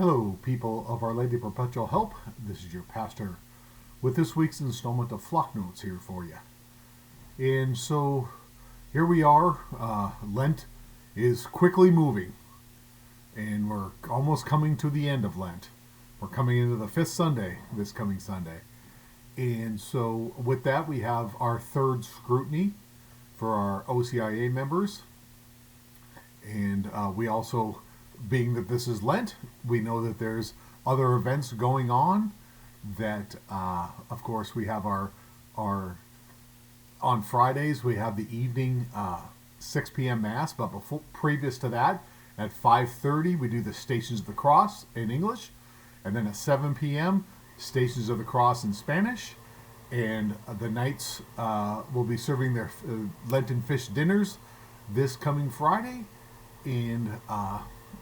Hello, people of Our Lady of Perpetual Help. This is your pastor with this week's installment of Flock Notes here for you. And so here we are. Lent is quickly moving, and we're almost coming to the end of Lent. We're coming into the fifth Sunday this coming Sunday. And so with that, we have our third scrutiny for our OCIA members. And we also, being that this is Lent, we know that there's other events going on that, of course, we have our on Fridays, we have the evening 6 p.m. Mass, but previous to that, at 5:30, we do the Stations of the Cross in English, and then at 7 p.m., Stations of the Cross in Spanish, and the Knights will be serving their Lenten fish dinners this coming Friday, and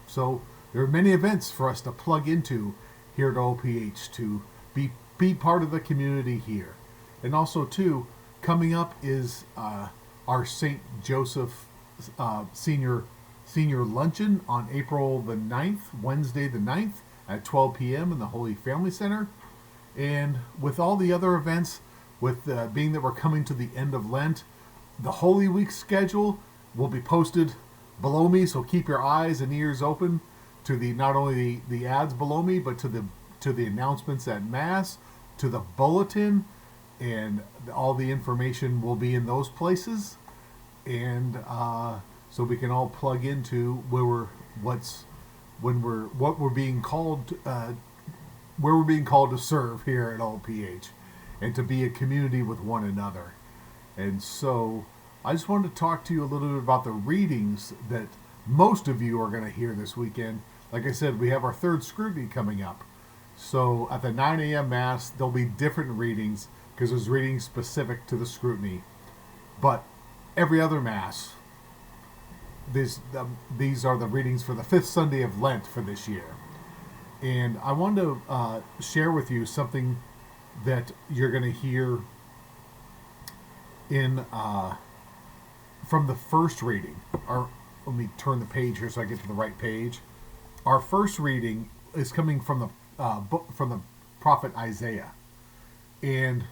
so there are many events for us to plug into here at OPH to be part of the community here. And also, too, coming up is our St. Joseph senior luncheon on April the 9th, Wednesday the 9th at 12 p.m. in the Holy Family Center. And with all the other events, with being that we're coming to the end of Lent, the Holy Week schedule will be posted below me, so keep your eyes and ears open to the not only the ads below me, but to the announcements at Mass, to the bulletin, and all the information will be in those places, and so we can all plug into what we're being called where we're being called to serve here at OPH, and to be a community with one another. And so I just wanted to talk to you a little bit about the readings that most of you are going to hear this weekend. Like I said, we have our third scrutiny coming up. So at the 9 a.m. Mass, there'll be different readings because there's readings specific to the scrutiny. But every other Mass, these are the readings for the fifth Sunday of Lent for this year. And I wanted to share with you something that you're going to hear in from the first reading. Let me turn the page here so I get to the right page. Our first reading is coming from the from the prophet Isaiah, and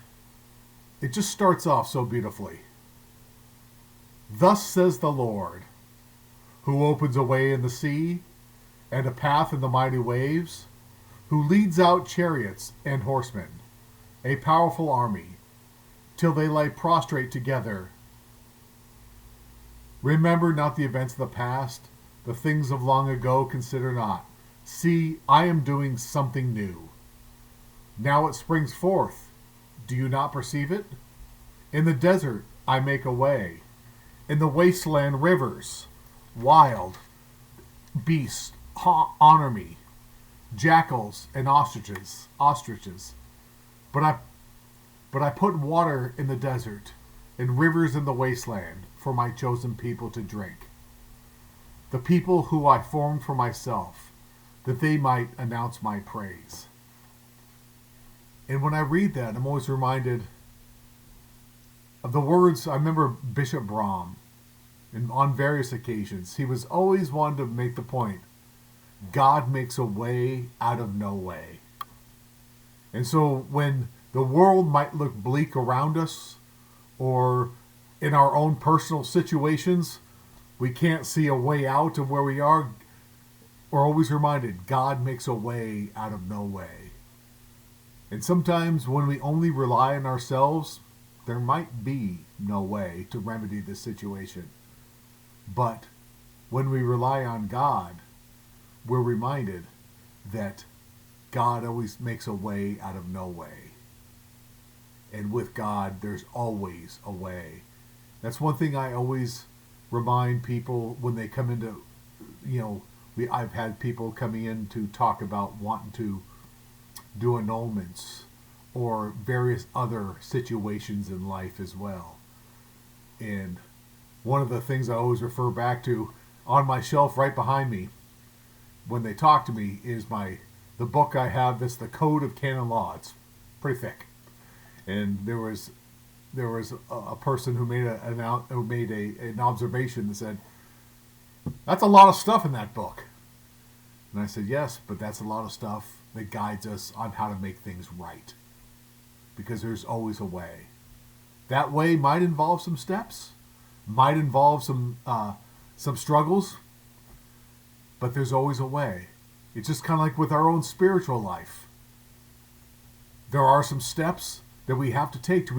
it just starts off so beautifully. Thus says the Lord, who opens a way in the sea and a path in the mighty waves, who leads out chariots and horsemen, a powerful army, till they lie prostrate together. Remember not the events of the past, the things of long ago consider not. See, I am doing something new. Now it springs forth. Do you not perceive it? In the desert I make a way. In the wasteland rivers. Wild beasts honor me. Jackals and ostriches. But I put water in the desert and rivers in the wasteland for my chosen people to drink. The people who I formed for myself, that they might announce my praise. And when I read that, I'm always reminded of the words. I remember Bishop Brahm, and on various occasions, he was always wanting to make the point, God makes a way out of no way. And so when the world might look bleak around us, or in our own personal situations, we can't see a way out of where we are, we're always reminded God makes a way out of no way. And sometimes when we only rely on ourselves, there might be no way to remedy this situation. But when we rely on God, we're reminded that God always makes a way out of no way. And with God, there's always a way. That's one thing I always remind people when they come into, I've had people coming in to talk about wanting to do annulments or various other situations in life as well. And one of the things I always refer back to on my shelf right behind me when they talk to me is the book I have that's the Code of Canon Law. It's pretty thick. And there was a person who made an observation that said, that's a lot of stuff in that book. And I said, yes, but that's a lot of stuff that guides us on how to make things right. Because there's always a way. That way might involve some steps, might involve some struggles, but there's always a way. It's just kind of like with our own spiritual life. There are some steps that we have to take to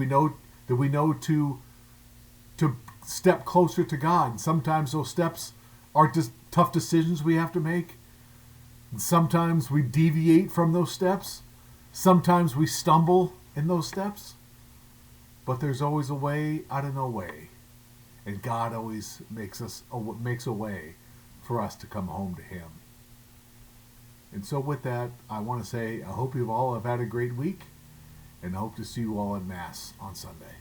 step closer to God. And sometimes those steps are just tough decisions we have to make. And sometimes we deviate from those steps. Sometimes we stumble in those steps. But there's always a way out of no way. And God always makes a way for us to come home to Him. And so with that, I want to say I hope you all have had a great week, and I hope to see you all at Mass on Sunday.